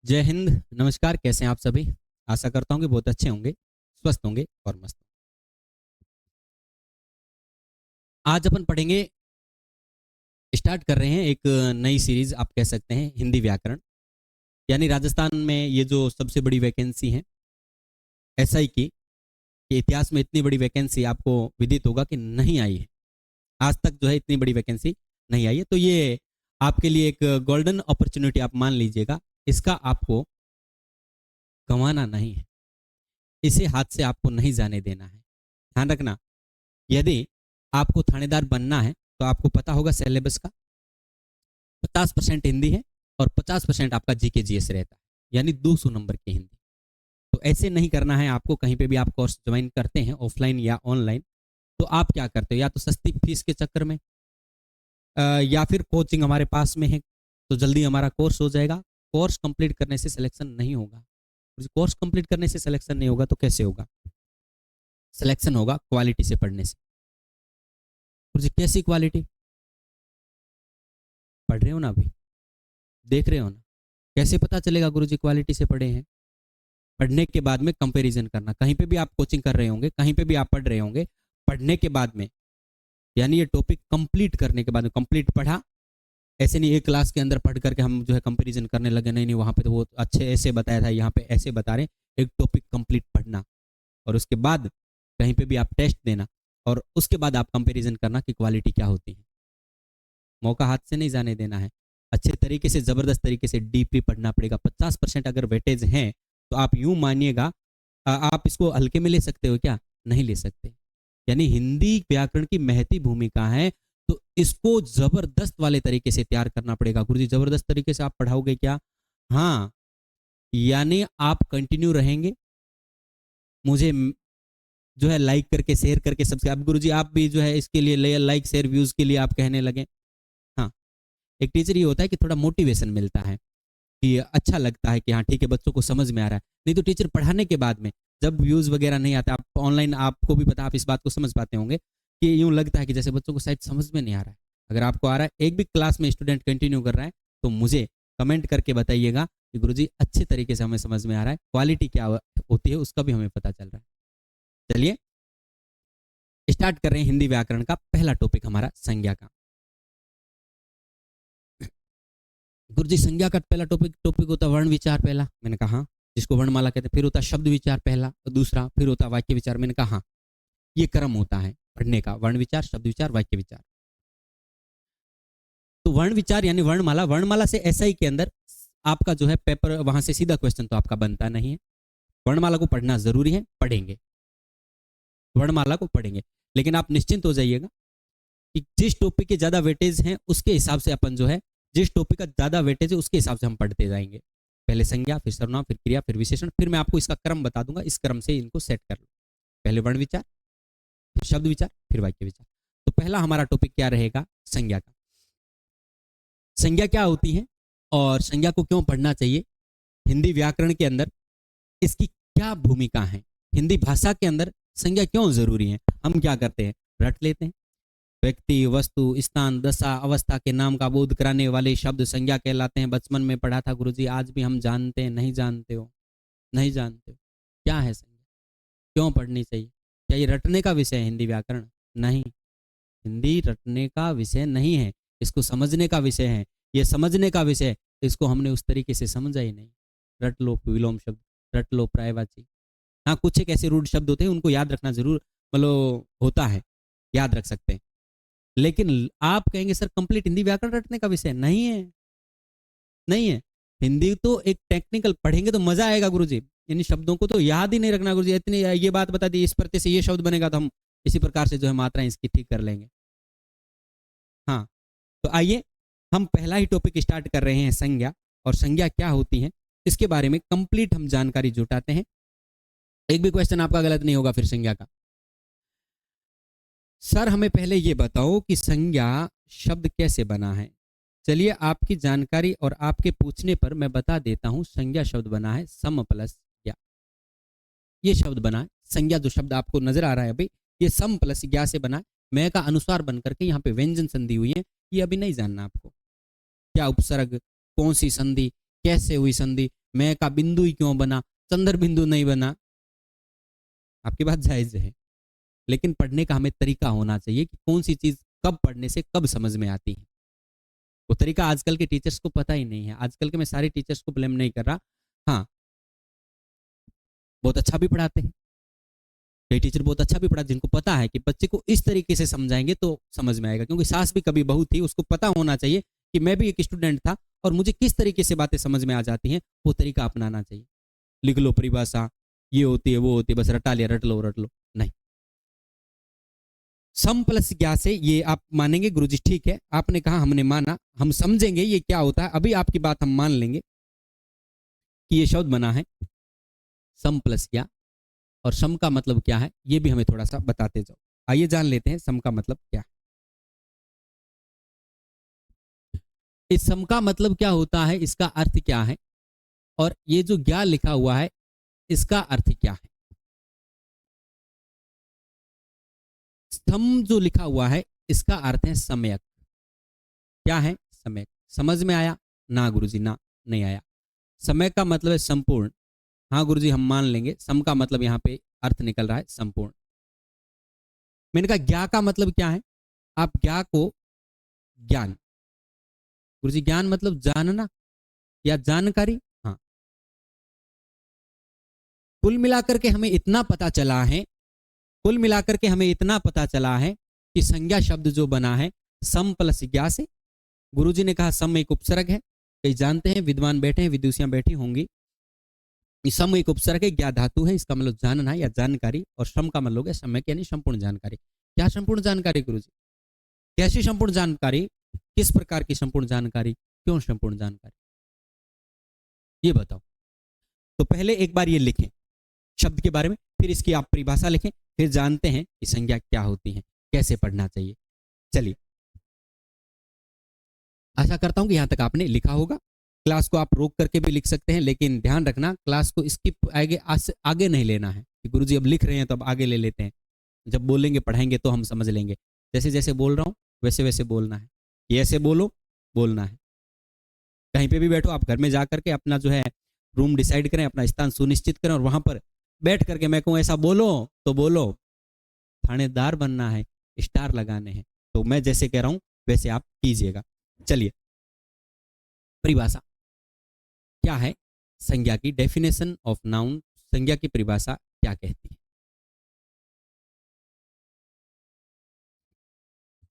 जय हिंद। नमस्कार। कैसे हैं आप सभी? आशा करता हूँ कि बहुत अच्छे होंगे, स्वस्थ होंगे और मस्त। आज अपन पढ़ेंगे, स्टार्ट कर रहे हैं एक नई सीरीज आप कह सकते हैं, हिंदी व्याकरण। यानी राजस्थान में ये जो सबसे बड़ी वैकेंसी है एसआई की, कि इतिहास में इतनी बड़ी वैकेंसी आपको विदित होगा कि नहीं आई है। आज तक जो है इतनी बड़ी वैकेंसी नहीं आई है, तो ये आपके लिए एक गोल्डन अपॉर्चुनिटी आप मान लीजिएगा। इसका आपको गंवाना नहीं है, इसे हाथ से आपको नहीं जाने देना है। ध्यान रखना, यदि आपको थानेदार बनना है तो आपको पता होगा सिलेबस का 50% हिंदी है और 50% आपका जीके जीएस रहता है, यानी 200 नंबर की हिंदी। तो ऐसे नहीं करना है आपको। कहीं पे भी आप कोर्स ज्वाइन करते हैं ऑफलाइन या ऑनलाइन, तो आप क्या करते हो, या तो सस्ती फीस के चक्कर में या फिर कोचिंग हमारे पास में है तो जल्दी हमारा कोर्स हो जाएगा। कोर्स कंप्लीट करने से सिलेक्शन नहीं होगा। कोर्स कंप्लीट करने से सिलेक्शन नहीं होगा तो कैसे होगा? सिलेक्शन होगा क्वालिटी से पढ़ने से। कैसी क्वालिटी? पढ़ रहे हो ना अभी? देख रहे हो ना? कैसे पता चलेगा गुरुजी क्वालिटी से पढ़े हैं? पढ़ने के बाद में कंपैरिजन करना। कहीं पे भी आप कोचिंग कर रहे होंगे, कहीं पे भी आप पढ़ रहे होंगे, पढ़ने के बाद में, यानी ये टॉपिक कंप्लीट करने के बाद में, कंप्लीट पढ़ा, ऐसे नहीं एक क्लास के अंदर पढ़ करके हम जो है कंपैरिजन करने लगे, नहीं नहीं वहां पे तो वो अच्छे ऐसे बताया था, यहाँ पे ऐसे बता रहे। एक टॉपिक कंप्लीट पढ़ना और उसके बाद कहीं पे भी आप टेस्ट देना और उसके बाद आप कंपैरिजन करना कि क्वालिटी क्या होती है। मौका हाथ से नहीं जाने देना है। अच्छे तरीके से, जबरदस्त तरीके से डीपली पढ़ना पड़ेगा। 50% अगर वेटेज है तो आप यूं मानिएगा, आप इसको हल्के में ले सकते हो क्या? नहीं ले सकते। यानी हिंदी व्याकरण की महती भूमिका है, तो इसको जबरदस्त वाले तरीके से तैयार करना पड़ेगा। गुरुजी जबरदस्त तरीके से आप पढ़ाओगे क्या? हाँ, यानी आप कंटिन्यू रहेंगे, मुझे जो है लाइक करके, शेयर करके, सब्सक्राइब। गुरुजी आप भी जो है इसके लिए लाइक शेयर व्यूज के लिए आप कहने लगे। हाँ, एक टीचर ये होता है कि थोड़ा मोटिवेशन मिलता है, कि अच्छा लगता है कि हाँ ठीक है, बच्चों को समझ में आ रहा है। नहीं तो टीचर पढ़ाने के बाद में जब व्यूज वगैरह नहीं आते, आप ऑनलाइन, आपको भी पता, आप इस बात को समझ पाते होंगे कि यूं लगता है कि जैसे बच्चों को शायद समझ में नहीं आ रहा है। अगर आपको आ रहा है, एक भी क्लास में स्टूडेंट कंटिन्यू कर रहा है, तो मुझे कमेंट करके बताइएगा कि गुरुजी अच्छे तरीके से हमें समझ में आ रहा है, क्वालिटी क्या होती है उसका भी हमें पता चल रहा है। चलिए स्टार्ट कर रहे हैं हिंदी व्याकरण का पहला टॉपिक, हमारा संज्ञा का। गुरुजी संज्ञा का पहला टॉपिक होता वर्ण विचार पहला। मैंने कहा हाँ, जिसको वर्णमाला कहते हैं। फिर होता शब्द विचार पहला, दूसरा। फिर होता वाक्य विचार। मैंने कहा हाँ, ये क्रम होता है पढ़ने का, वर्ण विचार, शब्द विचार, वाक्य विचार। तो वर्ण विचार यानी वर्णमाला, वर्णमाला से एसआई के अंदर आपका जो है पेपर, वहां से सीधा क्वेश्चन तो आपका बनता नहीं है। वर्णमाला को पढ़ना जरूरी है, पढ़ेंगे, वर्णमाला को पढ़ेंगे। लेकिन आप निश्चिंत हो जाइएगा कि जिस टॉपिक के ज्यादा वेटेज हैं उसके हिसाब से अपन जो है, जिस टॉपिक का ज्यादा वेटेज है उसके हिसाब से हम पढ़ते जाएंगे। पहले संज्ञा, फिर सर्वनाम, फिर क्रिया, फिर विशेषण। फिर मैं आपको इसका क्रम बता दूंगा, इस क्रम से इनको सेट कर लो। पहले वर्ण विचार, फिर शब्द विचार, फिर वाक्य विचार। तो पहला हमारा टॉपिक क्या रहेगा? संज्ञा का। संज्ञा क्या होती है और संज्ञा को क्यों पढ़ना चाहिए? हिंदी व्याकरण के अंदर इसकी क्या भूमिका है? हिंदी भाषा के अंदर संज्ञा क्यों जरूरी है? हम क्या करते हैं, रट लेते हैं। व्यक्ति, वस्तु, स्थान, दशा, अवस्था के नाम का बोध कराने वाले शब्द संज्ञा कहलाते हैं। बचपन में पढ़ा था गुरुजी, आज भी हम जानते हैं। नहीं जानते हो? नहीं जानते हो क्या है संज्ञा? क्यों पढ़नी चाहिए? क्या ये रटने का विषय है हिंदी व्याकरण? नहीं, हिंदी रटने का विषय नहीं है, इसको समझने का विषय है। ये समझने का विषय, इसको हमने उस तरीके से समझा ही नहीं। रट लो विलोम शब्द, रट लो पर्यायवाची। हाँ, कुछ एक ऐसे रूढ़ शब्द होते हैं, उनको याद रखना जरूर मतलब होता है, याद रख सकते हैं। लेकिन आप कहेंगे सर कंप्लीट हिंदी व्याकरण रटने का विषय नहीं है। नहीं है। हिंदी तो एक टेक्निकल, पढ़ेंगे तो मजा आएगा गुरुजी। इन शब्दों को तो याद ही नहीं रखना गुरुजी। इतनी ये बात बता दी, इस प्रत्यय से ये शब्द बनेगा तो हम इसी प्रकार से जो है मात्राएं इसकी ठीक कर लेंगे। हाँ, तो आइए हम पहला ही टॉपिक स्टार्ट कर रहे हैं, संज्ञा। और संज्ञा क्या होती है इसके बारे में कंप्लीट हम जानकारी जुटाते हैं। एक भी क्वेश्चन आपका गलत नहीं होगा फिर संज्ञा का। सर हमें पहले ये बताओ कि संज्ञा शब्द कैसे बना है। चलिए आपकी जानकारी और आपके पूछने पर मैं बता देता हूं। संज्ञा शब्द बना है सम प्लस ज्ञा। ये शब्द बना है संज्ञा, जो शब्द आपको नजर आ रहा है अभी, ये सम प्लस ज्ञा से बना है। मैं का अनुसार बन करके यहाँ पे व्यंजन संधि हुई है, ये अभी नहीं जानना आपको। क्या उपसर्ग, कौन सी संधि, कैसे हुई संधि, मैं का बिंदु ही क्यों बना, चंद्र बिंदु नहीं बना। आपकी बात जायज है, लेकिन पढ़ने का हमें तरीका होना चाहिए कि कौन सी चीज कब पढ़ने से कब समझ में आती है। वो तरीका आजकल के टीचर्स को पता ही नहीं है। आजकल के मैं सारे टीचर्स को ब्लेम नहीं कर रहा, हाँ बहुत अच्छा भी पढ़ाते हैं, कई टीचर बहुत अच्छा भी पढ़ा, जिनको पता है कि बच्चे को इस तरीके से समझाएंगे तो समझ में आएगा। क्योंकि सास भी कभी बहू थी, उसको पता होना चाहिए कि मैं भी एक स्टूडेंट था और मुझे किस तरीके से बातें समझ में आ जाती हैं, वो तरीका अपनाना चाहिए। लिख लो परिभाषा, ये होती है वो होती है, बस रटा लिया, रट लो नहीं। सम प्लस ज्ञा से ये आप मानेंगे गुरुजी, ठीक है आपने कहा, हमने माना, हम समझेंगे ये क्या होता है। अभी आपकी बात हम मान लेंगे कि ये शब्द बना है सम प्लस ज्ञा, और सम का मतलब क्या है ये भी हमें थोड़ा सा बताते जाओ। आइए जान लेते हैं सम का मतलब क्या है। इस सम का मतलब क्या होता है, इसका अर्थ क्या है, और ये जो ज्ञा लिखा हुआ है इसका अर्थ क्या है। स्तंभ जो लिखा हुआ है इसका अर्थ है सम्यक। क्या है? सम्यक। समझ में आया? ना गुरुजी, ना नहीं आया। समय का मतलब है संपूर्ण। हाँ गुरुजी हम मान लेंगे, सम का मतलब यहां पे अर्थ निकल रहा है संपूर्ण। मैंने कहा ज्ञा का मतलब क्या है, आप ज्ञा को ज्ञान, गुरुजी ज्ञान मतलब जानना या जानकारी। हाँ, कुल मिलाकर के हमें इतना पता चला है, कुल मिलाकर के हमें इतना पता चला है कि संज्ञा शब्द जो बना है सम प्लस ज्ञा से। गुरुजी ने कहा सम एक उपसर्ग है, कई जानते हैं, विद्वान बैठे हैं, विदुषियां बैठी होंगी। सम एक उपसर्ग है, ज्ञा धातु है, इसका मतलब जानना या जानकारी, और सम का मतलब है सम्यक यानी संपूर्ण जानकारी। क्या संपूर्ण जानकारी गुरुजी? कैसी संपूर्ण जानकारी, किस प्रकार की संपूर्ण जानकारी, क्यों संपूर्ण जानकारी, ये बताओ। तो पहले एक बार ये लिखें शब्द के बारे में, फिर इसकी आप परिभाषा लिखें, फिर जानते हैं कि संज्ञा क्या होती है, कैसे पढ़ना चाहिए। चलिए, आशा करता हूं कि यहां तक आपने लिखा होगा। क्लास को आप रोक करके भी लिख सकते हैं, लेकिन ध्यान रखना क्लास को स्किप आगे नहीं लेना है कि गुरुजी अब लिख रहे हैं तो अब आगे ले लेते हैं। जब बोलेंगे पढ़ाएंगे तो हम समझ लेंगे। जैसे जैसे बोल रहा हूं वैसे वैसे बोलना है, ये ऐसे बोलो, बोलना है। कहीं पे भी बैठो, आप घर में जा करके अपना जो है रूम डिसाइड करें, अपना स्थान सुनिश्चित करें, और वहां पर बैठ करके मैं कहूँ ऐसा बोलो तो बोलो। थानेदार बनना है, स्टार लगाने हैं, तो मैं जैसे कह रहा हूं वैसे आप कीजिएगा। चलिए, परिभाषा क्या है, संज्ञा की डेफिनेशन ऑफ नाउन, संज्ञा की परिभाषा क्या कहती है।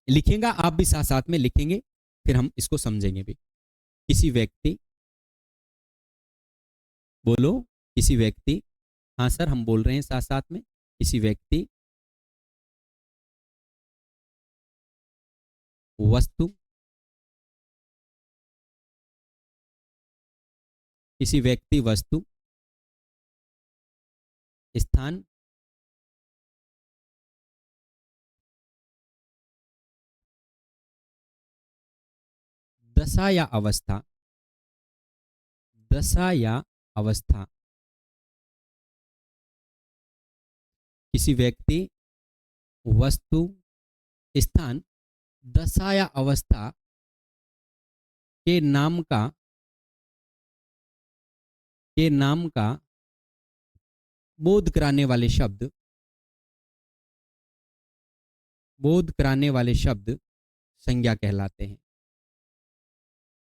लिखेगा आप भी, साथ साथ में लिखेंगे, फिर हम इसको समझेंगे भी। किसी व्यक्ति, बोलो, किसी व्यक्ति, हाँ सर हम बोल रहे हैं साथ साथ में, किसी व्यक्ति, वस्तु, किसी व्यक्ति वस्तु, स्थान, दशा या अवस्था, दशा या अवस्था, किसी व्यक्ति वस्तु स्थान दशा या अवस्था के नाम का बोध कराने वाले शब्द, बोध कराने वाले शब्द संज्ञा कहलाते हैं।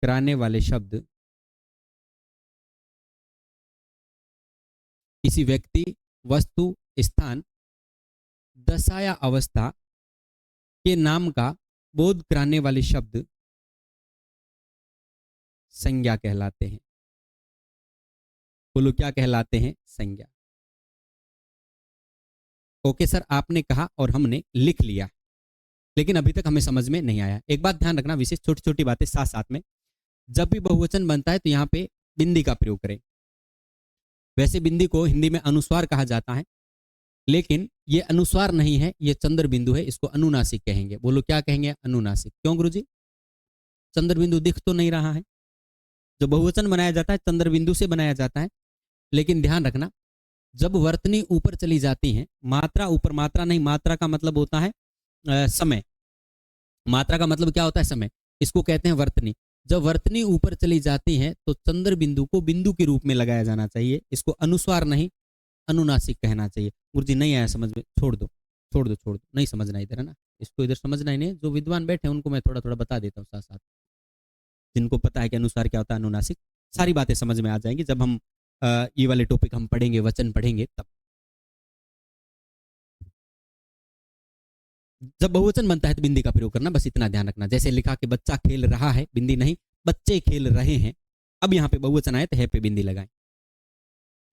कराने वाले शब्द, किसी व्यक्ति वस्तु स्थान दशा या अवस्था के नाम का बोध कराने वाले शब्द संज्ञा कहलाते हैं। बोलो क्या कहलाते हैं? संज्ञा। ओके सर, आपने कहा और हमने लिख लिया, लेकिन अभी तक हमें समझ में नहीं आया। एक बात ध्यान रखना, विशेष छोटी छोटी बातें साथ साथ में। जब भी बहुवचन बनता है तो यहाँ पे बिंदी का प्रयोग करें। वैसे बिंदी को हिंदी में अनुस्वार कहा जाता है, लेकिन ये अनुस्वार नहीं है, ये चंद्र बिंदु है, इसको अनुनासिक कहेंगे। बोलो क्या कहेंगे? अनुनासिक। क्यों गुरुजी? चंद्र बिंदु दिख तो नहीं रहा है। जो बहुवचन बनाया जाता है चंद्र बिंदु से बनाया जाता है, लेकिन ध्यान रखना जब वर्तनी ऊपर चली जाती है, मात्रा ऊपर, मात्रा नहीं, मात्रा का मतलब होता है समय, मात्रा का मतलब क्या होता है? समय, इसको कहते हैं वर्तनी। जब वर्तनी ऊपर चली जाती है तो चंद्र बिंदु को बिंदु के रूप में लगाया जाना चाहिए, इसको अनुस्वार नहीं अनुनासिक कहना चाहिए। गुरुजी नहीं आया समझ में, छोड़ दो छोड़ दो छोड़ दो, नहीं समझना इधर, है ना, इसको इधर समझना ही नहीं। जो विद्वान बैठे हैं उनको मैं थोड़ा थोड़ा बता देता हूँ साथ साथ, जिनको पता है कि अनुस्वार क्या होता है, अनुनासिक, सारी बातें समझ में आ जाएंगी जब हम ये वाले टॉपिक हम पढ़ेंगे, वचन पढ़ेंगे तब। जब बहुवचन बनता है तो बिंदी का प्रयोग करना, बस इतना ध्यान रखना। जैसे लिखा कि बच्चा खेल रहा है, बिंदी नहीं, बच्चे खेल रहे हैं। अब यहाँ पे बहुवचन आए तो है पे बिंदी लगाएं,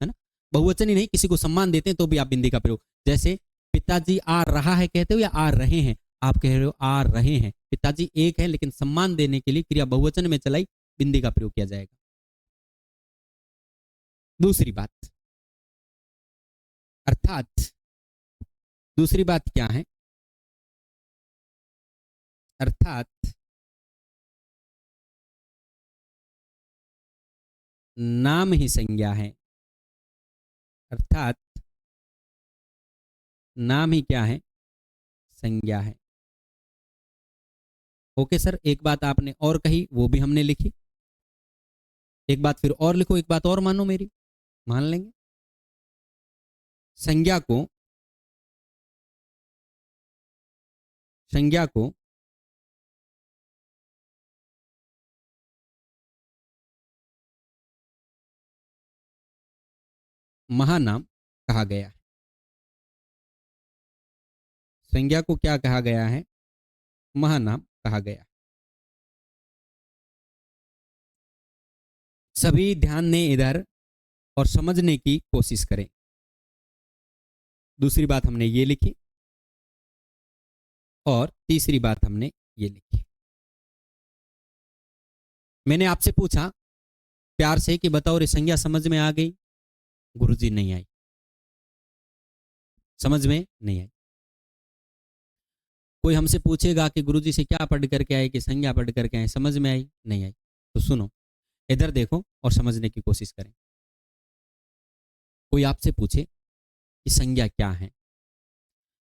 है ना। बहुवचन ही नहीं, किसी को सम्मान देते हैं तो भी आप बिंदी का प्रयोग, जैसे पिताजी आ रहा है कहते हो या आ रहे हैं, आप कह रहे हो आ रहे हैं, पिताजी एक है लेकिन सम्मान देने के लिए क्रिया बहुवचन में चलाई, बिंदी का प्रयोग किया जाएगा। दूसरी बात, अर्थात दूसरी बात क्या है, अर्थात नाम ही संज्ञा है, अर्थात नाम ही क्या है, संज्ञा है। ओके सर, एक बात आपने और कही वो भी हमने लिखी, एक बात फिर और लिखो, एक बात और मानो मेरी, मान लेंगे। संज्ञा को महानाम कहा गया है। संज्ञा को क्या कहा गया है, महानाम कहा गया। सभी ध्यान दें इधर और समझने की कोशिश करें। दूसरी बात हमने ये लिखी और तीसरी बात हमने ये लिखी। मैंने आपसे पूछा प्यार से कि बताओ रे संज्ञा समझ में आ गई, गुरुजी नहीं आई, समझ में नहीं आई। कोई हमसे पूछेगा कि गुरुजी से क्या पढ़ करके आए, कि संज्ञा पढ़ करके आए, समझ में आई नहीं आई, तो सुनो इधर देखो और समझने की कोशिश करें। कोई आपसे पूछे कि संज्ञा क्या है,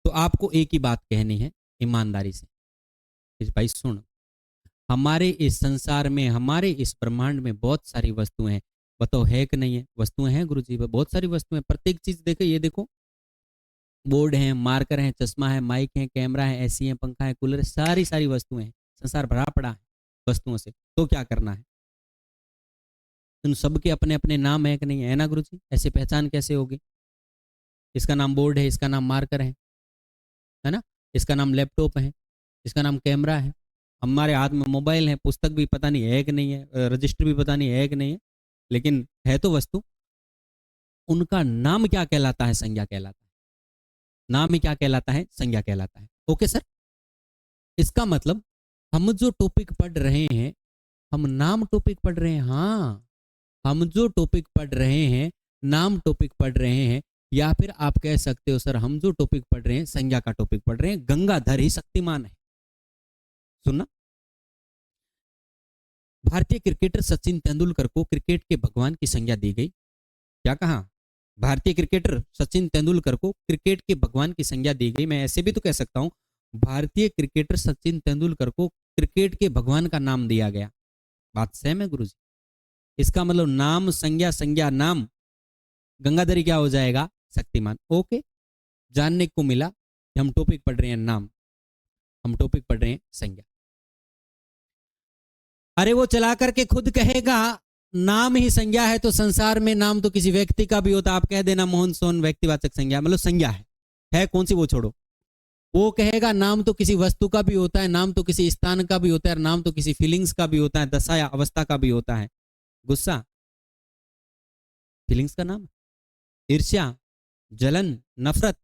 तो आपको एक ही बात कहनी है ईमानदारी से, भाई सुन, हमारे इस संसार में, हमारे इस ब्रह्मांड में बहुत सारी वस्तुएं हैं, बताओ है कि नहीं है, वस्तुएं हैं गुरुजी, बहुत सारी वस्तुएं, प्रत्येक चीज देखो, ये देखो बोर्ड है, मार्कर है, चश्मा है, माइक है, कैमरा है, एसी है, पंखा है, कूलर है, सारी सारी वस्तुएं हैं, संसार भरा पड़ा है वस्तुओं से। तो क्या करना है, उन सबके अपने अपने नाम है कि नहीं है ना गुरुजी, ऐसे पहचान कैसे होगी, इसका नाम बोर्ड है, इसका नाम मार्कर है ना, इसका नाम लैपटॉप है, इसका नाम कैमरा है, हमारे हाथ में मोबाइल है, पुस्तक भी पता नहीं है कि नहीं है, रजिस्टर भी पता नहीं है कि नहीं है, लेकिन है तो वस्तु। उनका नाम क्या कहलाता है, संज्ञा कहलाता है। नाम ही क्या कहलाता है, संज्ञा कहलाता है। ओके सर, इसका मतलब हम जो टॉपिक पढ़ रहे हैं, हम नाम टॉपिक पढ़ रहे हैं। हाँ, हम जो टॉपिक पढ़ रहे हैं नाम टॉपिक पढ़ रहे हैं, या फिर आप कह सकते हो सर हम जो टॉपिक पढ़ रहे हैं संज्ञा का टॉपिक पढ़ रहे हैं। गंगाधर ही शक्तिमान है। सुनना, भारतीय क्रिकेटर सचिन तेंदुलकर को क्रिकेट के भगवान की संज्ञा दी गई। क्या कहा, भारतीय क्रिकेटर सचिन तेंदुलकर को क्रिकेट के भगवान की संज्ञा दी गई। मैं ऐसे भी तो कह सकता हूं, भारतीय क्रिकेटर सचिन तेंदुलकर को क्रिकेट के भगवान का नाम दिया गया। बात सहम है गुरुजी? इसका मतलब नाम संज्ञा, संज्ञा नाम, गंगाधरी क्या हो जाएगा, शक्तिमान। ओके, जानने को मिला कि हम टॉपिक पढ़ रहे हैं नाम, हम टॉपिक पढ़ रहे हैं संज्ञा। अरे वो चला करके खुद कहेगा नाम ही संज्ञा है, तो संसार में नाम तो किसी व्यक्ति का भी होता, आप कह देना मोहन सोहन व्यक्तिवाचक संज्ञा, मतलब संज्ञा है कौन सी वो छोड़ो। वो कहेगा नाम तो किसी वस्तु का भी होता है, नाम तो किसी स्थान का भी होता है, नाम तो किसी फीलिंग्स का भी होता है, दशा या अवस्था का भी होता है। गुस्सा फीलिंग्स का नाम, ईर्ष्या, जलन, नफरत,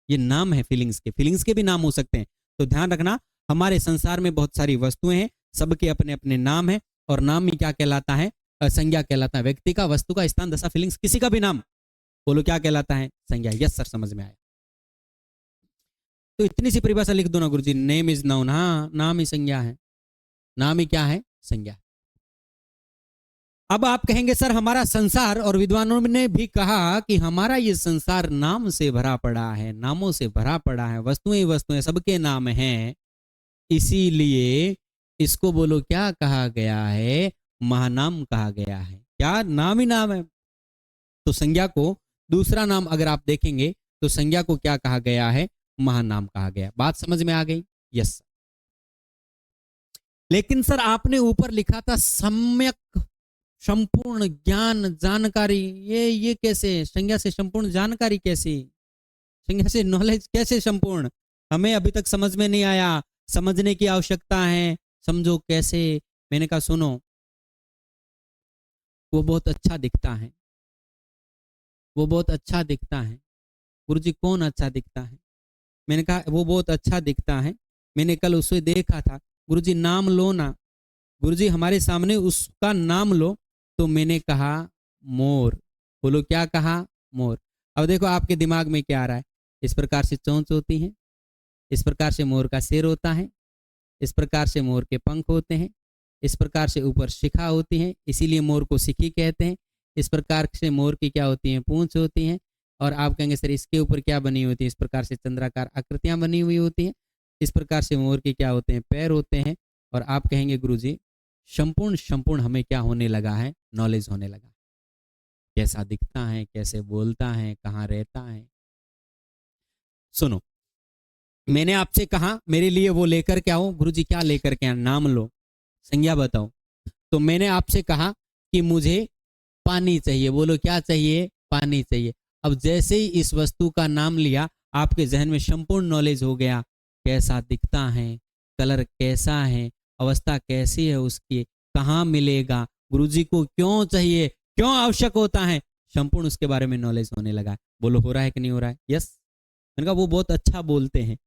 ये नाम है फीलिंग्स के। फीलिंग्स के भी नाम हो सकते हैं। तो ध्यान रखना, हमारे संसार में बहुत सारी वस्तुएं हैं, सबके अपने अपने नाम हैं, और नाम ही क्या कहलाता है, संज्ञा कहलाता है। व्यक्ति का, वस्तु का, स्थान, दशा, फीलिंग्स, किसी का भी नाम बोलो क्या कहलाता है, संज्ञा। यस सर, समझ में आया। तो इतनी सी परिभाषा लिख दो ना गुरुजी, नेम इज नाउन। हाँ, नाम ही संज्ञा है, नाम ही क्या है, संज्ञा। अब आप कहेंगे सर हमारा संसार, और विद्वानों ने भी कहा कि हमारा ये संसार नाम से भरा पड़ा है, नामों से भरा पड़ा है, वस्तुएं वस्तुएं सबके नाम हैं, इसीलिए इसको बोलो क्या कहा गया है, महानाम कहा गया है। क्या नाम ही नाम है। तो संज्ञा को दूसरा नाम अगर आप देखेंगे तो संज्ञा को क्या कहा गया है, महानाम कहा गया। बात समझ में आ गई? यस। लेकिन सर आपने ऊपर लिखा था सम्यक संपूर्ण ज्ञान जानकारी, ये कैसे? संज्ञा से संपूर्ण जानकारी कैसी? संज्ञा से नॉलेज कैसे संपूर्ण? हमें अभी तक समझ में नहीं आया, समझने की आवश्यकता है, समझो कैसे। मैंने कहा सुनो, वो बहुत अच्छा दिखता है, वो बहुत अच्छा दिखता है। गुरुजी कौन अच्छा दिखता है? मैंने कहा वो बहुत अच्छा दिखता है, मैंने कल उसे देखा था। गुरुजी नाम लो ना। गुरुजी हमारे सामने उसका नाम लो। तो मैंने कहा मोर। बोलो क्या कहा? मोर। अब देखो आपके दिमाग में क्या आ रहा है। इस प्रकार से चोंच होती है, इस प्रकार से मोर का सिर होता है, इस प्रकार से मोर के पंख होते हैं, इस प्रकार से ऊपर शिखा होती है, इसीलिए मोर को शिखी कहते हैं। इस प्रकार से मोर की क्या होती हैं? पूंछ होती हैं। और आप कहेंगे सर इसके ऊपर क्या बनी होती है? इस प्रकार से चंद्राकार आकृतियां बनी हुई होती हैं। इस प्रकार से मोर के क्या होते हैं? पैर होते हैं। और आप कहेंगे गुरुजी संपूर्ण संपूर्ण हमें क्या होने लगा है? नॉलेज होने लगा। कैसा दिखता है, कैसे बोलता है, कहाँ रहता है। सुनो, मैंने आपसे कहा मेरे लिए वो लेकर के आओ। गुरुजी क्या लेकर के आए? नाम लो, संज्ञा बताओ। तो मैंने आपसे कहा कि मुझे पानी चाहिए। बोलो क्या चाहिए? पानी चाहिए। अब जैसे ही इस वस्तु का नाम लिया, आपके जहन में संपूर्ण नॉलेज हो गया। कैसा दिखता है, कलर कैसा है, अवस्था कैसी है उसकी, कहाँ मिलेगा, गुरुजी को क्यों चाहिए, क्यों आवश्यक होता है, संपूर्ण उसके बारे में नॉलेज होने लगा। बोलो हो रहा है कि नहीं हो रहा है? यस। मैंने कहा वो बहुत अच्छा बोलते हैं,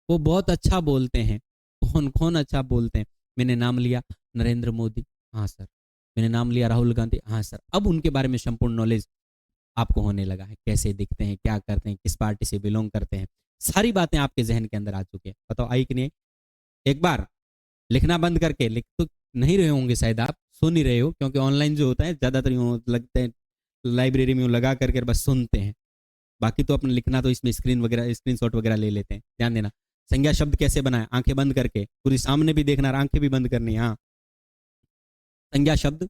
वो बहुत अच्छा बोलते हैं। कौन कौन अच्छा बोलते हैं? मैंने नाम लिया नरेंद्र मोदी, हाँ सर। मैंने नाम लिया राहुल गांधी, हाँ सर। अब उनके बारे में संपूर्ण नॉलेज आपको होने लगा है। कैसे दिखते हैं, क्या करते हैं, किस पार्टी से बिलोंग करते हैं, सारी बातें आपके जहन के अंदर आ चुकी है। बताओ आई कि नहीं? एक बार लिखना बंद करके, लिख तो नहीं रहे होंगे शायद, आप सुन ही रहे हो, क्योंकि ऑनलाइन जो होता है ज्यादातर यूं लगते हैं लाइब्रेरी में यूं लगा करके बस सुनते हैं। बाकी तो अपना लिखना तो इसमें स्क्रीन वगैरह, स्क्रीनशॉट वगैरह ले लेते हैं। ध्यान देना, संज्ञा शब्द कैसे बनाए? आंखें बंद करके, पूरी सामने भी देखना, आंखें भी बंद करनी। हाँ, संज्ञा शब्द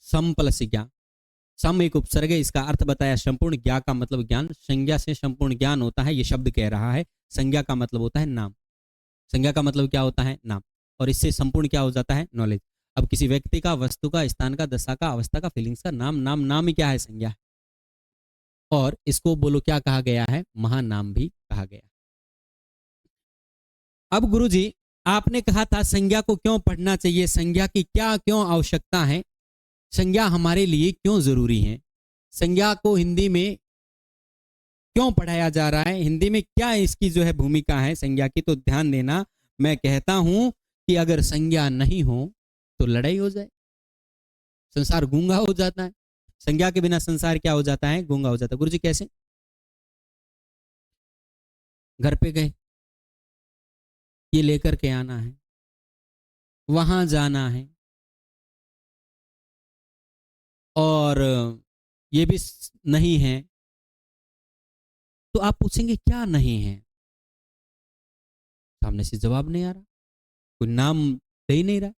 सम प्लस ज्ञा। सम एक उपसर्ग है, इसका अर्थ बताया संपूर्ण, ज्ञा का मतलब ज्ञान। संज्ञा से संपूर्ण ज्ञान होता है, ये शब्द कह रहा है। संज्ञा का मतलब होता है नाम। संज्ञा का मतलब क्या होता है? नाम। और इससे संपूर्ण क्या हो जाता है? नॉलेज। अब किसी व्यक्ति का, वस्तु का, स्थान का, दशा का, अवस्था का, फीलिंग्स का नाम, नाम नाम ही क्या है? संज्ञा है। और इसको बोलो क्या कहा गया है? महानाम भी कहा गया। अब गुरुजी आपने कहा था संज्ञा को क्यों पढ़ना चाहिए, संज्ञा की क्या क्यों आवश्यकता है, संज्ञा हमारे लिए क्यों जरूरी है, संज्ञा को हिंदी में क्यों पढ़ाया जा रहा है, हिंदी में क्या इसकी जो है भूमिका है संज्ञा की। तो ध्यान देना, मैं कहता हूं कि अगर संज्ञा नहीं हो तो लड़ाई हो जाए, संसार गूंगा हो जाता है। संज्ञा के बिना संसार क्या हो जाता है? गूंगा हो जाता है। गुरुजी कैसे? घर पे गए, ये लेकर के आना है, वहां जाना है, और ये भी नहीं है, तो आप पूछेंगे क्या नहीं है? सामने से जवाब नहीं आ रहा, कोई नाम दे ही नहीं रहा।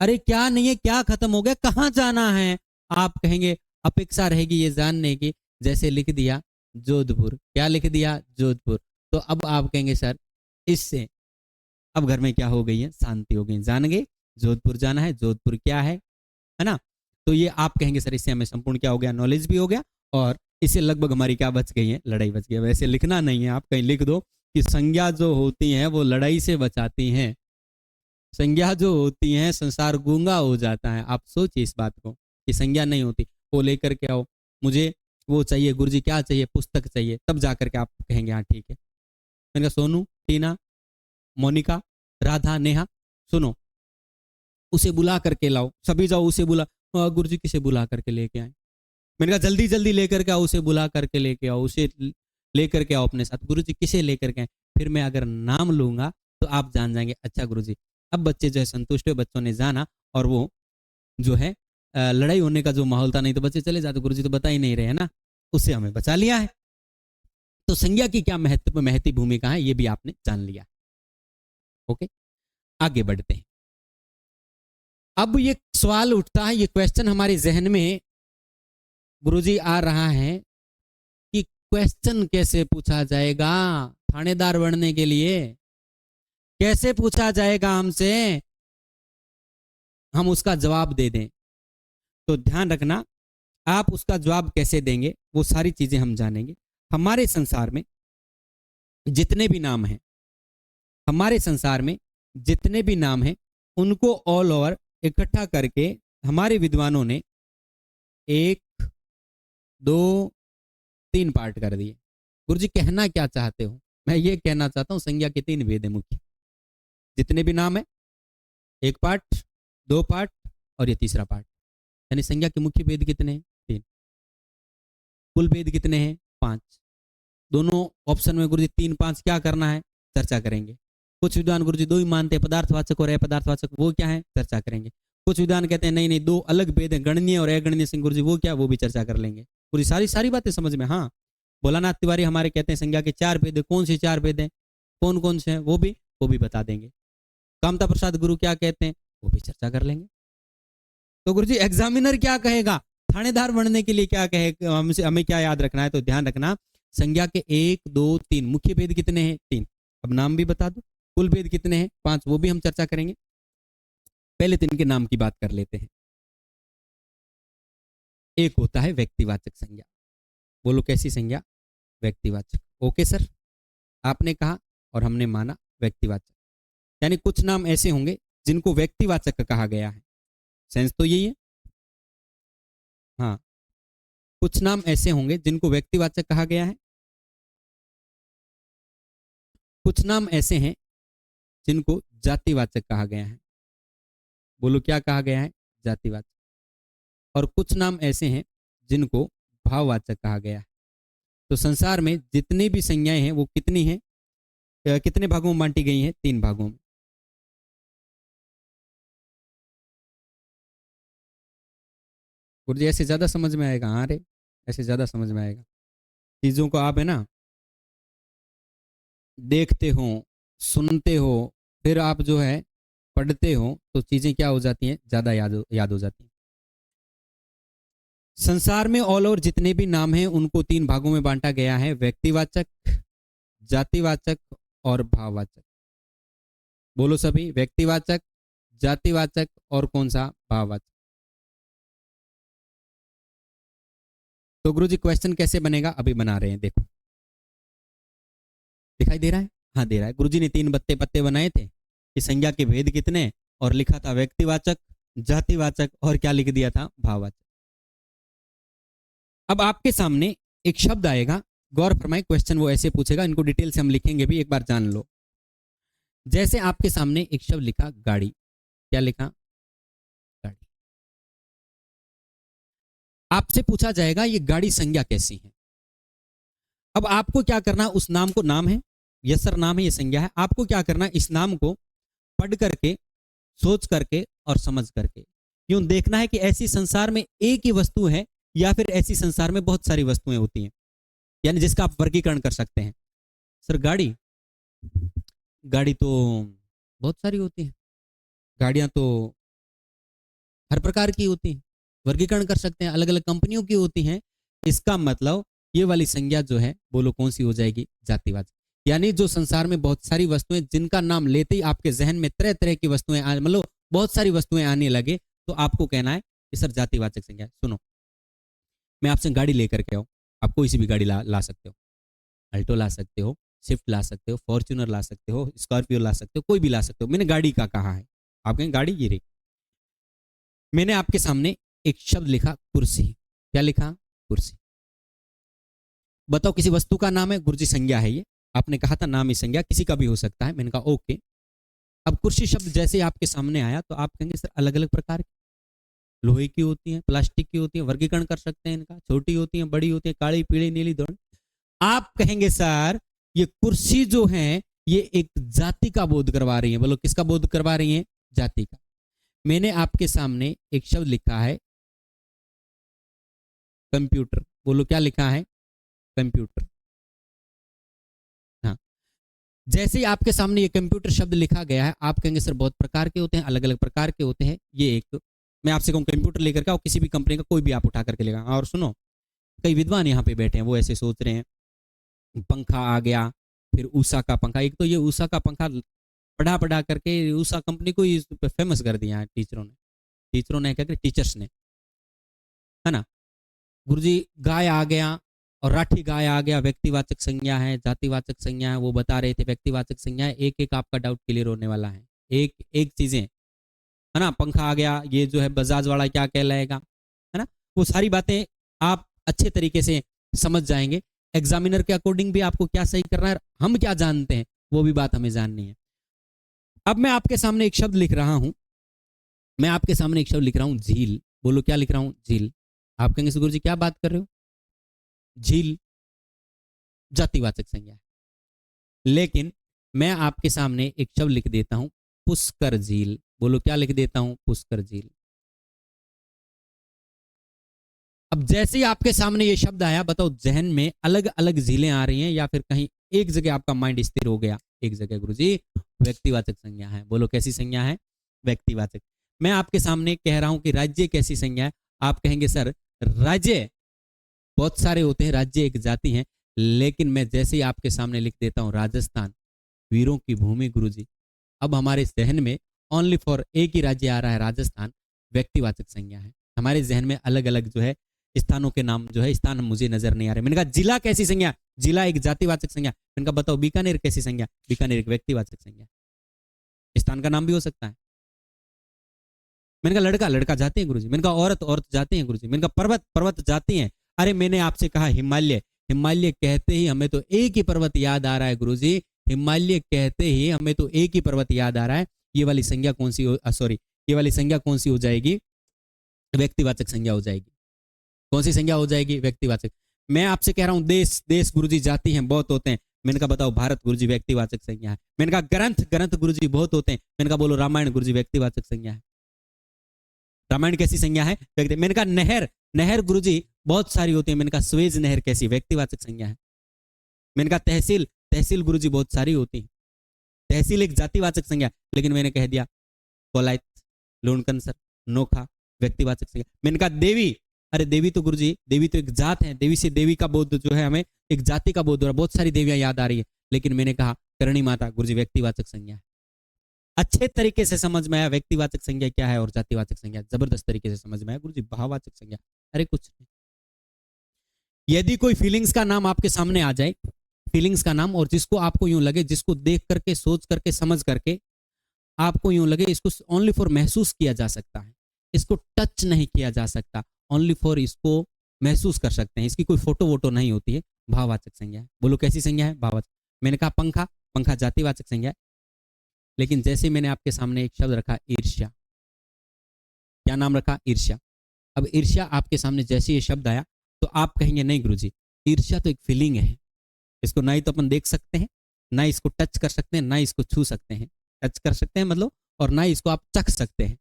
अरे क्या नहीं है, क्या खत्म हो गया, कहां जाना है? आप कहेंगे अपेक्षा रहेगी ये जानने की, जैसे लिख दिया जोधपुर, क्या लिख दिया? जोधपुर। तो अब आप कहेंगे सर इससे अब घर में क्या हो गई है? शांति हो गई, जान गए जोधपुर जाना है, जोधपुर क्या है ना? तो ये आप कहेंगे सर इससे हमें संपूर्ण क्या हो गया? नॉलेज भी हो गया, और इससे लगभग हमारी क्या बच गई है? लड़ाई बच गई। वैसे लिखना नहीं है, आप कहीं लिख दो कि संज्ञा जो होती है वो लड़ाई से बचाती हैं, संज्ञा जो होती है संसार गूंगा हो जाता है। आप सोचिए इस बात को कि संज्ञा नहीं होती, वो लेकर के आओ, मुझे वो चाहिए, गुरुजी क्या चाहिए? पुस्तक चाहिए, तब जाकर के आप कहेंगे हाँ ठीक है। मैंने कहा सोनू, टीना, मोनिका, राधा, नेहा, सुनो, उसे बुला करके लाओ, सभी जाओ उसे बुला। गुरुजी किसे बुला करके लेके आए? मैंने कहा जल्दी जल्दी लेकर के आओ, उसे बुला करके लेके आओ, उसे लेकर के आओ अपने साथ। गुरुजी किसे लेकर के आए? फिर मैं अगर नाम लूंगा तो आप जान जाएंगे अच्छा गुरुजी। अब बच्चे जो है संतुष्ट हुए, बच्चों ने जाना, और वो जो है लड़ाई होने का जो माहौल था, नहीं तो बच्चे चले जाते, गुरुजी तो बता ही नहीं रहे है ना, उससे हमें बचा लिया है। तो संज्ञा की क्या महत्व, महती भूमिका है, ये भी आपने जान लिया। ओके, आगे बढ़ते हैं। अब ये सवाल उठता है, ये क्वेश्चन हमारे जहन में गुरुजी आ रहा है कि क्वेश्चन कैसे पूछा जाएगा थानेदार बनने के लिए, कैसे पूछा जाएगा हमसे, हम उसका जवाब दे दें। तो ध्यान रखना, आप उसका जवाब कैसे देंगे वो सारी चीजें हम जानेंगे। हमारे संसार में जितने भी नाम हैं, हमारे संसार में जितने भी नाम हैं, उनको ऑल ओवर इकट्ठा करके हमारे विद्वानों ने 1, 2, 3 पार्ट कर दिए। गुरुजी कहना क्या चाहते हो? मैं ये कहना चाहता हूं संज्ञा के 3 भेद है मुख्य। जितने भी नाम है 1 पार्ट, 2 पार्ट और ये तीसरा पार्ट। यानी संज्ञा के मुख्य भेद कितने हैं? 3। कुल भेद कितने हैं? 5। दोनों ऑप्शन में गुरुजी 3, 5 क्या करना है? चर्चा करेंगे। कुछ विद्वान गुरुजी 2 ही मानते हैं, पदार्थवाचक और अपदार्थवाचक, वो क्या है? चर्चा करेंगे। कुछ विद्वान कहते हैं नहीं नहीं 2 अलग भेद हैं, गणनीय और अगणनीय से, गुरुजी वो क्या? वो भी चर्चा कर लेंगे। पूरी सारी बातें समझ में। हाँ, भोलानाथ तिवारी हमारे कहते हैं संज्ञा के 4 भेद है। कौन से 4 भेद हैं, कौन कौन से हैं, वो भी बता देंगे। कामता प्रसाद गुरु क्या कहते हैं, वो भी चर्चा कर लेंगे। तो गुरुजी एग्जामिनर क्या कहेगा, थानेदार बनने के लिए क्या कहेगा, हमें क्या याद रखना है? तो ध्यान रखना, संज्ञा के 1, 2, 3 मुख्य भेद कितने हैं? 3। अब नाम भी बता दो। कुल भेद कितने हैं? 5, वो भी हम चर्चा करेंगे। पहले 3 के नाम की बात कर लेते हैं। एक होता है व्यक्तिवाचक संज्ञा। बोलो कैसी संज्ञा? व्यक्तिवाचक। ओके सर, आपने कहा और हमने माना व्यक्तिवाचक। यानी कुछ नाम ऐसे होंगे जिनको व्यक्तिवाचक कहा गया है। सेंस तो यही है। हाँ, कुछ नाम ऐसे होंगे जिनको व्यक्तिवाचक कहा गया है, कुछ नाम ऐसे हैं जिनको जातिवाचक कहा गया है। बोलो क्या कहा गया है? जातिवाचक। और कुछ नाम ऐसे हैं जिनको भाववाचक कहा गया है। तो संसार में जितनी भी संज्ञाएं हैं वो कितनी हैं, कितने भागों में बांटी गई हैं? 3 भागों में। गुरुजी ऐसे ज्यादा समझ में आएगा? हाँ रे, ऐसे ज्यादा समझ में आएगा। चीजों को आप है ना देखते हो, सुनते हो, फिर आप जो है पढ़ते हो, तो चीजें क्या हो जाती हैं? ज्यादा याद हो जाती हैं। संसार में ऑल ओवर जितने भी नाम हैं उनको 3 भागों में बांटा गया है, व्यक्तिवाचक, जातिवाचक और भाववाचक। बोलो सभी, व्यक्तिवाचक, जातिवाचक और कौन सा? भाववाचक। तो गुरुजी क्वेश्चन कैसे बनेगा? अभी बना रहे हैं, देखो। दिखाई दे रहा है? हाँ दे रहा है। गुरुजी ने 3 बत्ते पत्ते बनाए थे कि संज्ञा के भेद कितने, और लिखा था व्यक्तिवाचक, जातिवाचक और क्या लिख दिया था? भाववाचक। अब आपके सामने एक शब्द आएगा, गौर फरमाए, क्वेश्चन वो ऐसे पूछेगा, इनको डिटेल से हम लिखेंगे भी, एक बार जान लो। जैसे आपके सामने एक शब्द लिखा गाड़ी, क्या लिखा? गाड़ी। आपसे पूछा जाएगा ये गाड़ी संज्ञा कैसी है। अब आपको क्या करना, उस नाम को, नाम है, यस सर नाम है, ये संज्ञा है, आपको क्या करना, इस नाम को पढ़ करके, सोच करके और समझ करके क्यों देखना है कि ऐसी संसार में एक ही वस्तु है या फिर ऐसी संसार में बहुत सारी वस्तुएं होती हैं, यानी जिसका आप वर्गीकरण कर सकते हैं। सर गाड़ी, गाड़ी तो बहुत सारी होती है, गाड़ियां तो हर प्रकार की होती हैं, वर्गीकरण कर सकते हैं, अलग अलग कंपनियों की होती हैं। इसका मतलब ये वाली संज्ञा जो है, बोलो कौन सी हो जाएगी? जातिवाचक। यानी जो संसार में बहुत सारी वस्तुएं, जिनका नाम लेते ही आपके जहन में तरह तरह की वस्तुएं, मतलब बहुत सारी वस्तुएं आने लगे, तो आपको कहना है कि सर जातिवाचक संज्ञा। सुनो, मैं आपसे गाड़ी लेकर के आऊं, आप कोई सी भी गाड़ी ला सकते हो, अल्टो ला सकते हो, स्विफ्ट ला सकते हो, फॉर्च्यूनर ला सकते हो, स्कॉर्पियो ला सकते हो, कोई भी ला सकते हो। मैंने गाड़ी का कहा है, आप कहें गाड़ी ये रही। मैंने आपके सामने एक शब्द लिखा कुर्सी, क्या लिखा? कुर्सी। बताओ किसी वस्तु का नाम है? गुरुजी संज्ञा है ये, आपने कहा था नाम ही संज्ञा, किसी का भी हो सकता है, मैंने कहा ओके। अब कुर्सी शब्द जैसे आपके सामने आया तो आप कहेंगे सर अलग अलग प्रकार की, लोहे की होती है, प्लास्टिक की होती है, वर्गीकरण कर सकते हैं इनका, छोटी होती है, बड़ी होती है, काली, पीली, नीली, धोनी। आप कहेंगे सर ये कुर्सी जो है ये एक जाति का बोध करवा रही है। बोलो किसका बोध करवा रही है? जाति का। मैंने आपके सामने एक शब्द लिखा है कंप्यूटर, बोलो क्या लिखा है? कंप्यूटर। हाँ, जैसे ही आपके सामने ये कंप्यूटर शब्द लिखा गया है, आप कहेंगे सर बहुत प्रकार के होते हैं, अलग अलग प्रकार के होते हैं। ये एक, मैं आपसे कहूँ कंप्यूटर लेकर के आओ, किसी भी कंपनी का कोई भी आप उठा करके लेगा। और सुनो, कई विद्वान यहाँ पे बैठे हैं, वो ऐसे सोच रहे हैं पंखा आ गया, फिर उषा का पंखा। एक तो ये उषा का पंखा पढ़ा पढ़ा करके उषा कंपनी को फेमस कर दिया है टीचरों ने क्या, टीचर्स ने, है ना। गुरुजी गाय आ गया और राठी गाय आ गया, व्यक्तिवाचक संज्ञा है, जातिवाचक संज्ञा है, वो बता रहे थे व्यक्तिवाचक संज्ञा है। एक एक आपका डाउट क्लियर होने वाला है, एक एक चीजें, है ना। पंखा आ गया, ये जो है बजाज वाला क्या कहलाएगा, है ना। वो सारी बातें आप अच्छे तरीके से समझ जाएंगे। एग्जामिनर के अकॉर्डिंग भी आपको क्या सही करना है, हम क्या जानते हैं, वो भी बात हमें जाननी है। अब मैं आपके सामने एक शब्द लिख रहा हूं, झील। बोलो क्या लिख रहा हूं, झील। आप कहेंगे गुरु जी क्या बात कर रहे हो, झील जातिवाचक संज्ञा है। लेकिन मैं आपके सामने एक शब्द लिख देता हूं, पुष्कर झील। बोलो क्या लिख देता हूं, पुष्कर झील। अब जैसे ही आपके सामने ये शब्द आया, बताओ जहन में अलग अलग झीलें आ रही हैं या फिर कहीं एक जगह आपका माइंड स्थिर हो गया, एक जगह। गुरुजी व्यक्तिवाचक संज्ञा है। बोलो कैसी संज्ञा है, व्यक्तिवाचक। मैं आपके सामने कह रहा हूं कि राज्य कैसी संज्ञा है। आप कहेंगे सर राज्य बहुत सारे होते हैं, राज्य एक जाति है। लेकिन मैं जैसे ही आपके सामने लिख देता हूं राजस्थान, वीरों की भूमि। गुरुजी अब हमारे जहन में ओनली फॉर एक ही राज्य आ रहा है, राजस्थान। व्यक्तिवाचक संज्ञा है। हमारे जहन में अलग अलग जो है स्थानों के नाम जो है, स्थान मुझे नजर नहीं आ रहे। मैंने कहा जिला कैसी संज्ञा, जिला एक जातिवाचक संज्ञा। मैंने कहा बताओ बीकानेर कैसी संज्ञा, बीकानेर एक व्यक्तिवाचक संज्ञा। स्थान का नाम भी हो सकता है। मैंने कहा लड़का, लड़का जाते हैं गुरुजी। मैंने कहा औरत, औरत जाते हैं गुरुजी। मैंने कहा पर्वत, पर्वत जाते हैं। अरे मैंने आपसे कहा हिमालय, हिमालय कहते ही हमें तो एक ही पर्वत याद आ रहा है गुरुजी। हिमालय कहते ही हमें तो एक ही पर्वत याद आ रहा है। ये वाली संज्ञा कौन सी, सॉरी, ये वाली संज्ञा कौन सी हो जाएगी, व्यक्तिवाचक संज्ञा हो जाएगी। कौन सी संज्ञा हो जाएगी, व्यक्तिवाचक। मैं आपसे कह रहा हूं देश, देश गुरुजी जाति हैं, बहुत होते हैं। मैंने कहा बताओ भारत गुरुजी व्यक्तिवाचक संज्ञा है। मैंने कहा ग्रंथ, ग्रंथ गुरुजी बहुत होते हैं। मैंने कहा बोलो रामायण गुरुजी व्यक्तिवाचक संज्ञा है। रामायण कैसी संज्ञा है, व्यक्ति। मैंने कहा नहर, नहर गुरुजी बहुत सारी होती है। मैंने कहा स्वेज नहर कैसी, व्यक्तिवाचक संज्ञा है। मैंने कहा तहसील, तहसील गुरुजी बहुत सारी होती है। तहसील एक जातिवाचक संज्ञा। लेकिन मैंने कह दिया कोलायत, लोणकंसर, नोखा व्यक्तिवाचक संज्ञा। मैंने कहा देवी, अरे देवी तो गुरुजी, देवी तो एक जात है। देवी से, देवी का बोध जो है, हमें एक जाति का बोध हो रहा है। बहुत सारी देवियां याद आ रही है। लेकिन मैंने कहा करणी माता गुरुजी व्यक्तिवाचक संज्ञा है। अच्छे तरीके से समझ में आया व्यक्तिवाचक संज्ञा क्या है और जातिवाचक संज्ञा। जबरदस्त तरीके से समझ में आया गुरुजी। भाववाचक संज्ञा, अरे कुछ नहीं। यदि कोई फीलिंग्स का नाम आपके सामने आ जाए, फीलिंग्स का नाम, और जिसको आपको यूं लगे, जिसको देख करके, सोच करके, समझ करके आपको यूं लगे इसको ओनली फॉर महसूस किया जा सकता है, इसको टच नहीं किया जा सकता, ओनली फॉर इसको महसूस कर सकते हैं, इसकी कोई फोटो वोटो नहीं होती है, भाववाचक संज्ञा है। बोलो कैसी संज्ञा है, भाववाचक। मैंने कहा पंखा, पंखा जातिवाचक संज्ञा है। लेकिन जैसे मैंने आपके सामने एक शब्द रखा ईर्ष्या, क्या नाम रखा, ईर्ष्या। अब ईर्ष्या आपके सामने जैसे ये शब्द आया तो आप कहेंगे नहीं गुरुजी, ईर्ष्या तो एक फीलिंग है, इसको ना ही तो अपन देख सकते हैं, ना इसको टच कर सकते हैं, ना इसको छू सकते हैं। टच कर सकते हैं मतलब, और ना इसको आप चख सकते हैं।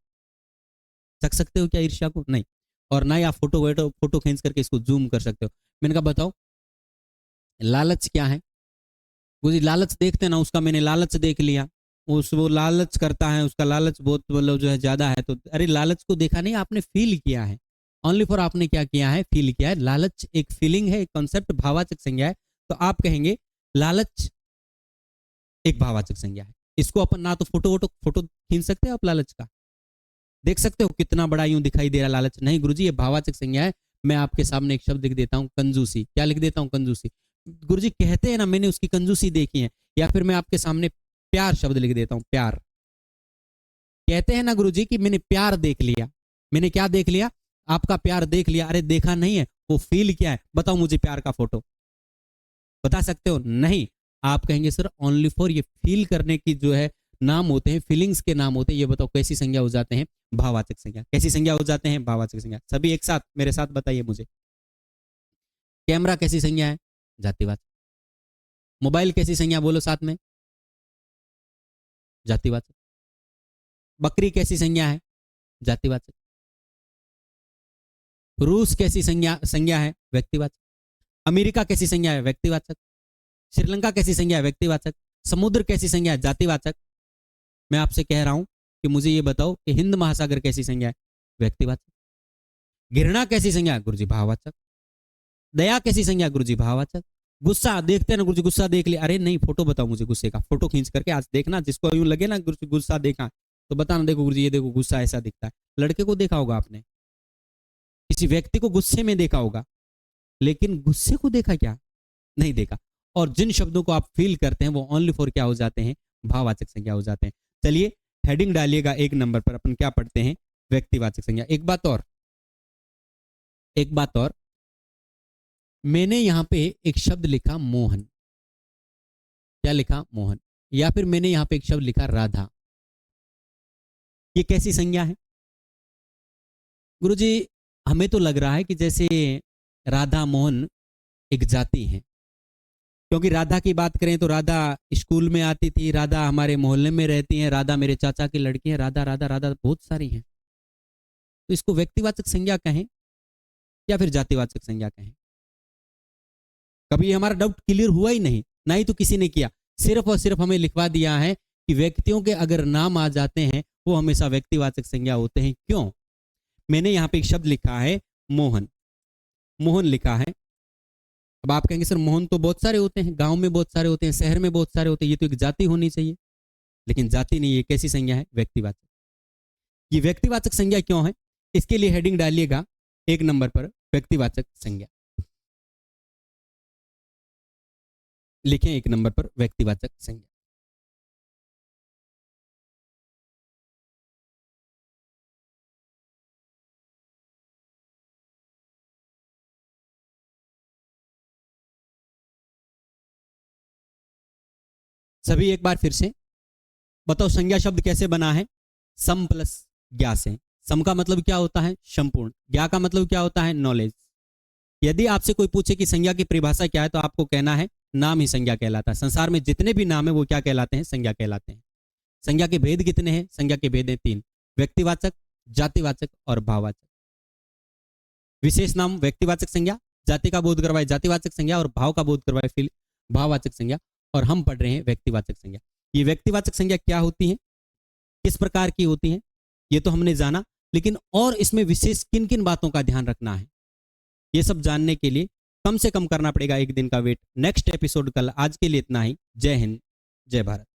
चख सकते हो क्या ईर्ष्या को, नहीं। और ना ही आप फोटो खींच करके इसको जूम कर सकते हो। मैंने कहा बताओ लालच क्या है गुरुजी। लालच देखते ना, उसका मैंने लालच देख लिया, वो लालच करता है, उसका लालच बहुत मतलब जो है ज्यादा है। तो अरे लालच को देखा नहीं, आपने फील किया है। ओनली फॉर आपने क्या किया है, फील किया है। लालच एक फीलिंग है, एक कॉन्सेप्ट, भाववाचक संज्ञा है। तो आप कहेंगे लालच एक भाववाचक संज्ञा है। इसको अपन ना तो फोटो खींच सकते हो आप, लालच का देख सकते हो कितना बड़ा यूं दिखाई दे रहा लालच, नहीं गुरुजी ये भाववाचक संज्ञा है। मैं आपके सामने एक शब्द लिख देता हूं कंजूसी। क्या लिख देता हूं, कंजूसी। गुरुजी कहते हैं ना मैंने उसकी कंजूसी देखी है। या फिर मैं आपके सामने प्यार शब्द लिख देता हूं, प्यार। कहते हैं ना गुरुजी कि मैंने प्यार देख लिया। मैंने क्या देख लिया, आपका प्यार देख लिया। अरे देखा नहीं है, वो फील क्या है, बताओ मुझे प्यार का फोटो बता सकते हो, नहीं। आप कहेंगे सर ओनली फॉर ये फील करने की जो है नाम होते हैं, फीलिंग्स के नाम होते हैं। ये बताओ कैसी संज्ञा हो जाते हैं, भाववाचक संज्ञा। कैसी संज्ञा हो जाते हैं, भाववाचक संज्ञा। सभी एक साथ मेरे साथ बताइए मुझे। कैमरा कैसी संज्ञा है, जातिवाचक। मोबाइल कैसी संज्ञा, बोलो साथ में, जातिवाचक। बकरी कैसी संज्ञा है, जातिवाचक। रूस कैसी संज्ञा है, व्यक्तिवाचक। अमेरिका कैसी संज्ञा है, व्यक्तिवाचक। श्रीलंका कैसी संज्ञा है, व्यक्तिवाचक। समुद्र कैसी संज्ञा है? जातिवाचक। मैं आपसे कह रहा हूं कि मुझे ये बताओ कि हिंद महासागर कैसी संज्ञा है? व्यक्तिवाचक। घृणा कैसी संज्ञा है? गुरुजी भाववाचक। दया कैसी संज्ञा है? गुरुजी भाववाचक। गुस्सा देखते हैं ना गुरुजी, गुस्सा देख लिया, अरे नहीं फोटो बताओ मुझे गुस्से का, फोटो खींच करके आज देखना, जिसको यूं लगे ना गुरुजी गुस्सा देखा तो बताना, देखो गुरुजी ये देखो गुस्सा ऐसा दिखता है। लड़के को देखा होगा आपने, किसी व्यक्ति को गुस्से में देखा होगा, लेकिन गुस्से को देखा क्या? नहीं देखा। और जिन शब्दों को आप फील करते हैं वो ओनली फॉर क्या हो जाते हैं? भाववाचक संज्ञा हो जाते हैं। चलिए हेडिंग डालिएगा 1 नंबर पर, अपन क्या पढ़ते हैं? व्यक्तिवाचक संज्ञा। एक बात और, मैंने यहां पे एक शब्द लिखा मोहन। क्या लिखा? मोहन। या फिर मैंने यहां पे एक शब्द लिखा राधा। ये कैसी संज्ञा है? गुरुजी हमें तो लग रहा है कि जैसे राधा मोहन एक जाति है, क्योंकि राधा की बात करें तो राधा स्कूल में आती थी, राधा हमारे मोहल्ले में रहती हैं, राधा मेरे चाचा की लड़की है, राधा राधा राधा बहुत सारी हैं। तो इसको व्यक्तिवाचक संज्ञा कहें या फिर जातिवाचक संज्ञा कहें? कभी हमारा डाउट क्लियर हुआ ही नहीं, ना ही तो किसी ने किया, सिर्फ और सिर्फ हमें लिखवा दिया है कि व्यक्तियों के अगर नाम आ जाते हैं वो हमेशा व्यक्तिवाचक संज्ञा होते हैं। क्यों? मैंने यहां पे एक शब्द लिखा है मोहन। मोहन लिखा है। अब आप कहेंगे सर मोहन तो बहुत सारे होते हैं, गांव में बहुत सारे होते हैं, शहर में बहुत सारे होते हैं, ये तो एक जाति होनी चाहिए। लेकिन जाति नहीं, ये कैसी संज्ञा है? व्यक्तिवाचक। ये व्यक्तिवाचक संज्ञा क्यों है? इसके लिए हेडिंग डालिएगा 1 नंबर पर, व्यक्तिवाचक संज्ञा। लिखें 1 नंबर पर व्यक्तिवाचक संज्ञा। सभी एक बार फिर से बताओ, संज्ञा शब्द कैसे बना है? सम प्लस ज्ञा से। सम का मतलब क्या होता है? संपूर्ण। ज्ञा का मतलब क्या होता है? नॉलेज। यदि आपसे कोई पूछे कि संज्ञा की परिभाषा क्या है, तो आपको कहना है नाम ही संज्ञा कहलाता है। संसार में जितने भी नाम है वो क्या कहलाते हैं? संज्ञा कहलाते हैं। संज्ञा के भेद कितने हैं? संज्ञा के भेद हैं 3, व्यक्तिवाचक, जातिवाचक और भाववाचक। विशेष नाम व्यक्तिवाचक संज्ञा, जाति का बोध करवाए जातिवाचक संज्ञा और भाव का बोध करवाए फिर भाववाचक संज्ञा। और हम पढ़ रहे हैं व्यक्तिवाचक संज्ञा। ये व्यक्तिवाचक संज्ञा क्या होती है, किस प्रकार की होती है, ये तो हमने जाना, लेकिन और इसमें विशेष किन किन बातों का ध्यान रखना है, ये सब जानने के लिए कम से कम करना पड़ेगा 1 दिन का वेट। नेक्स्ट एपिसोड कल। आज के लिए इतना ही। जय हिंद, जय भारत।